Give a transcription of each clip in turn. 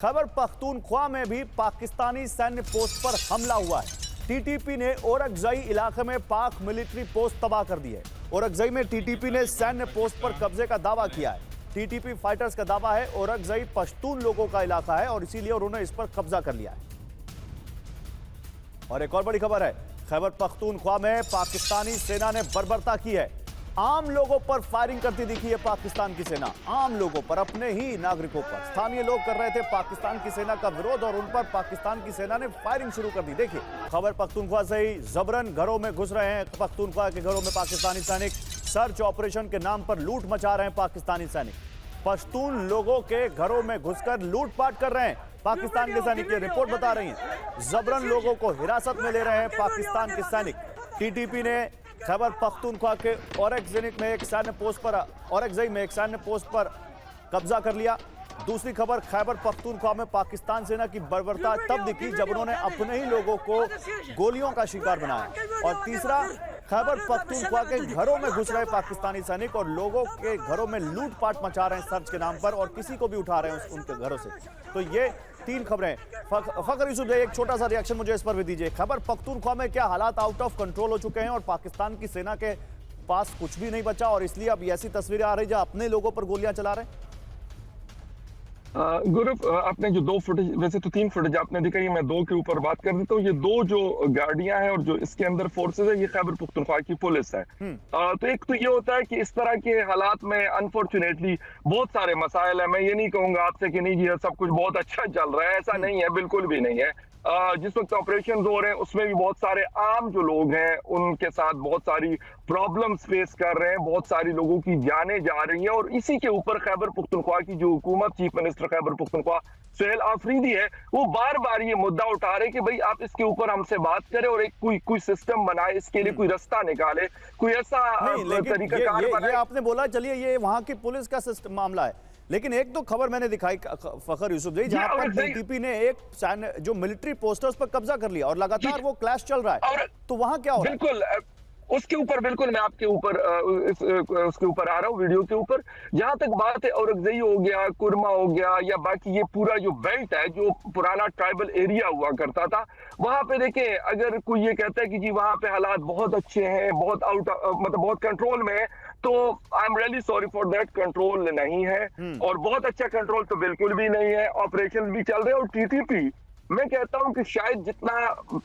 खैबर पख्तूनख्वा में भी पाकिस्तानी सैन्य पोस्ट पर हमला हुआ है। टीटीपी ने ओरकजई इलाके में पाक मिलिट्री पोस्ट तबाह कर दी है। ओरकजई में टीटीपी ने सैन्य पोस्ट पर कब्जे का दावा किया है। टीटीपी फाइटर्स का दावा है ओरकजई पश्तून लोगों का इलाका है और इसीलिए उन्होंने इस पर कब्जा कर लिया है। और एक और बड़ी खबर है, खैबर पख्तूनख्वा में पाकिस्तानी सेना ने बर्बरता की है। आम लोगों पर फायरिंग करती दिखी है पाकिस्तान की सेना, आम लोगों पर, अपने ही नागरिकों पर। स्थानीय लोग कर रहे थे पाकिस्तान की सेना का विरोध और उन पर पाकिस्तान की सेना ने फायरिंग शुरू कर दी। देखिए खबर पख्तूनख्वा से ही, जबरन घरों में घुस रहे हैं पख्तूनख्वा के घरों में पाकिस्तानी सैनिक। सर्च ऑपरेशन के नाम पर लूट मचा रहे हैं पाकिस्तानी सैनिक। पश्तून लोगों के घरों में घुसकर लूटपाट कर रहे हैं पाकिस्तान के सैनिक, ये रिपोर्ट बता रही है। जबरन लोगों को हिरासत में ले रहे हैं पाकिस्तान के सैनिक। टीटीपी ने खैबर पख्तूनख्वा के ओरकजई में एक सैन्य पोस्ट पर कब्जा कर लिया। दूसरी खबर, खैबर पख्तूनख्वा में पाकिस्तान सेना की बर्बरता तब दिखी जब उन्होंने अपने ही लोगों को गोलियों का शिकार बनाया। और तीसरा, खैबर पख्तूनख्वा के घरों में घुस रहे पाकिस्तानी सैनिक और लोगों के घरों में लूटपाट मचा रहे हैं सर्च के नाम पर और किसी को भी उठा रहे हैं उनके घरों से। तो ये तीन खबरें। फखर यूसुफ भाई, एक छोटा सा रिएक्शन मुझे इस पर भी दीजिए। खैबर पख्तूनख्वा में क्या हालात आउट ऑफ कंट्रोल हो चुके हैं और पाकिस्तान की सेना के पास कुछ भी नहीं बचा और इसलिए अब ऐसी तस्वीरें आ रही है जहां अपने लोगों पर गोलियां चला रहे हैं? गुरु, आपने जो दो फुटेज, वैसे तो तीन फुटेज आपने दिखाई, मैं दो के ऊपर बात कर देता हूँ। ये दो जो गाड़ियां हैं और जो इसके अंदर फोर्सेस है, ये खैबर पख्तूनख्वा की पुलिस है। तो एक तो ये होता है कि इस तरह के हालात में अनफॉर्चुनेटली बहुत सारे मसाइल है। मैं ये नहीं कहूंगा आपसे कि नहीं जी सब कुछ बहुत अच्छा चल रहा है, ऐसा नहीं है, बिल्कुल भी नहीं है। जिस वक्त ऑपरेशन हो रहे हैं उसमें भी बहुत सारे आम जो लोग हैं उनके साथ बहुत सारी प्रॉब्लम्स फेस कर रहे हैं, बहुत सारी लोगों की जानें जा रही हैं। और इसी के ऊपर खैबर पख्तूनख्वा की जो हुकूमत, चीफ मिनिस्टर खैबर पख्तूनख्वा सुहेल आफरीदी है, वो बार बार ये मुद्दा उठा रहे कि भाई आप इसके ऊपर हमसे बात करें और एक कोई सिस्टम बनाए, इसके लिए कोई रास्ता निकाले, कोई ऐसा तरीकाकार बनाए। आपने बोला, चलिए ये वहां की पुलिस का सिस्टम मामला है, लेकिन एक तो खबर मैंने दिखाई फखर यूसुफ जी जहां पर टीटीपी ने एक जो मिलिट्री पोस्टर्स पर कब्जा कर लिया और लगातार वो क्लैश चल रहा है, तो वहां क्या हो रहा है? बिल्कुल उसके ऊपर, बिल्कुल मैं आपके ऊपर उसके ऊपर आ रहा हूँ, वीडियो के ऊपर। जहां तक बात है औरकजई हो गया, कुरमा हो गया, या बाकी ये पूरा जो बेल्ट है, जो पुराना ट्राइबल एरिया हुआ करता था, वहां पे देखें, अगर कोई ये कहता है कि जी वहां पे हालात बहुत अच्छे हैं, बहुत मतलब बहुत कंट्रोल में है, तो I am really sorry for that. Control नहीं है और बहुत अच्छा कंट्रोल तो बिल्कुल भी नहीं है। ऑपरेशन भी चल रहे हैं और टीटीपी, मैं कहता हूं कि शायद जितना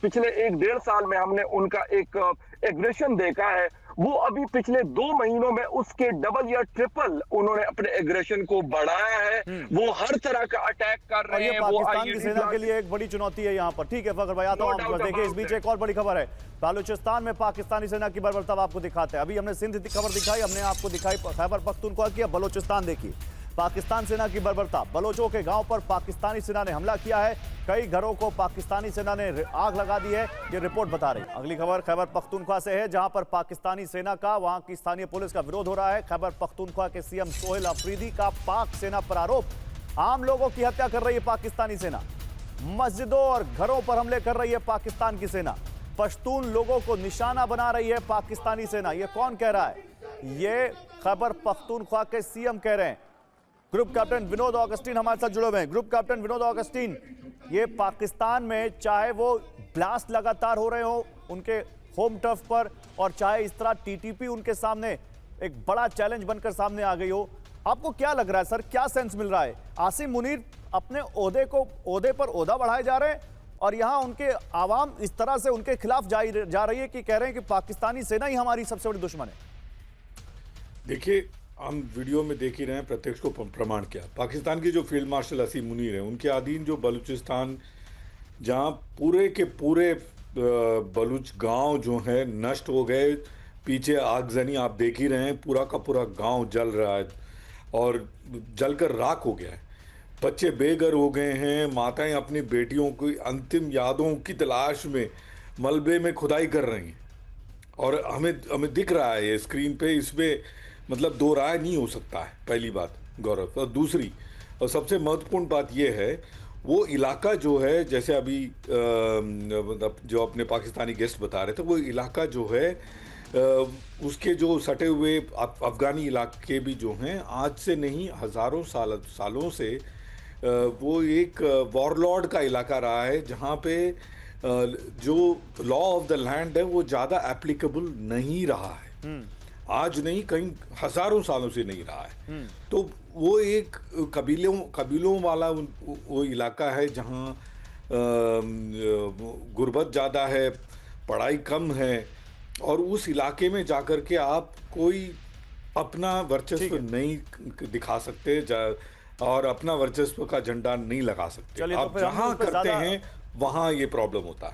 पिछले 1-1.5 साल में हमने उनका एक एग्रेशन देखा है, वो अभी पिछले 2 महीनों में उसके डबल या ट्रिपल उन्होंने अपने एग्रेशन को बढ़ाया है। वो हर तरह का अटैक कर रहे हैं। वो पाकिस्तान की सेना के लिए एक बड़ी चुनौती है यहाँ पर। ठीक है फखर भाई, आता हूँ आप देखिए। इस बीच एक और बड़ी खबर है, बलूचिस्तान में पाकिस्तानी सेना की बर्बरता आपको दिखाते हैं। अभी हमने सिंध की खबर दिखाई, हमने आपको दिखाई खैबर पख्तूनख्वा की, बलूचिस्तान देखिए। पाकिस्तान सेना की बर्बरता, बलोचों के गांव पर पाकिस्तानी सेना ने हमला किया है, कई घरों को पाकिस्तानी सेना ने आग लगा दी है, ये रिपोर्ट बता रही है। अगली खबर खैबर पख्तूनख्वा से है जहां पर पाकिस्तानी सेना का, वहां की स्थानीय पुलिस का विरोध हो रहा है। खैबर पख्तूनख्वा के सीएम सुहेल आफरीदी का पाक सेना पर आरोप, आम लोगों की हत्या कर रही है पाकिस्तानी सेना, मस्जिदों और घरों पर हमले कर रही है पाकिस्तान की सेना, पश्तून लोगों को निशाना बना रही है पाकिस्तानी सेना। ये कौन कह रहा है? ये खैबर पख्तूनख्वा के सीएम कह रहे हैं। ग्रुप कैप्टन विनोद ऑगस्टीन हमारे साथ जुड़े हुए हैं। ग्रुप कैप्टन विनोद ऑगस्टीन, ये पाकिस्तान में चाहे वो ब्लास्ट लगातार हो रहे हो उनके होम टर्फ पर और चाहे इस तरह टीटीपी उनके सामने एक बड़ा चैलेंज बनकर सामने आ गई हो, आपको क्या लग रहा है सर, क्या सेंस मिल रहा है? आसिम मुनीर अपने ओहदे पर ओहदा बढ़ाए जा रहे हैं और यहां उनके आवाम इस तरह से उनके खिलाफ जा रही है कि कह रहे हैं कि पाकिस्तानी सेना ही हमारी सबसे बड़ी दुश्मन है। देखिए, हम वीडियो में देख ही रहे हैं, प्रत्यक्ष को प्रमाण किया। पाकिस्तान की जो फील्ड मार्शल आसिम मुनीर है, उनके अधीन जो बलूचिस्तान, जहां पूरे के पूरे बलूच गांव जो है नष्ट हो गए, पीछे आगजनी आप देख ही रहे हैं, पूरा का पूरा गांव जल रहा है और जलकर राख हो गया है। बच्चे बेघर हो गए हैं, माताएं अपनी बेटियों की अंतिम यादों की तलाश में मलबे में खुदाई कर रही हैं और हमें दिख रहा है ये स्क्रीन पे। इसमें मतलब दो राय नहीं हो सकता है, पहली बात गौरव। और दूसरी और सबसे महत्वपूर्ण बात यह है, वो इलाका जो है, जैसे अभी मतलब जो अपने पाकिस्तानी गेस्ट बता रहे थे, वो इलाका जो है उसके जो सटे हुए अफगानी इलाके भी जो हैं आज से नहीं हज़ारों सालों से वो एक वॉरलॉर्ड का इलाका रहा है जहाँ पे जो लॉ ऑफ द लैंड है वो ज़्यादा एप्लीकेबल नहीं रहा है। आज नहीं, कई हजारों सालों से नहीं रहा है। तो वो एक कबीलों वाला वो इलाका है जहाँ गुर्बत ज़्यादा है, पढ़ाई कम है, और उस इलाके में जाकर के आप कोई अपना वर्चस्व नहीं दिखा सकते और अपना वर्चस्व का झंडा नहीं लगा सकते। चलिए, तो आप फिर हम जहाँ उस पे करते ज्यादा- हैं वहाँ ये प्रॉब्लम होता है।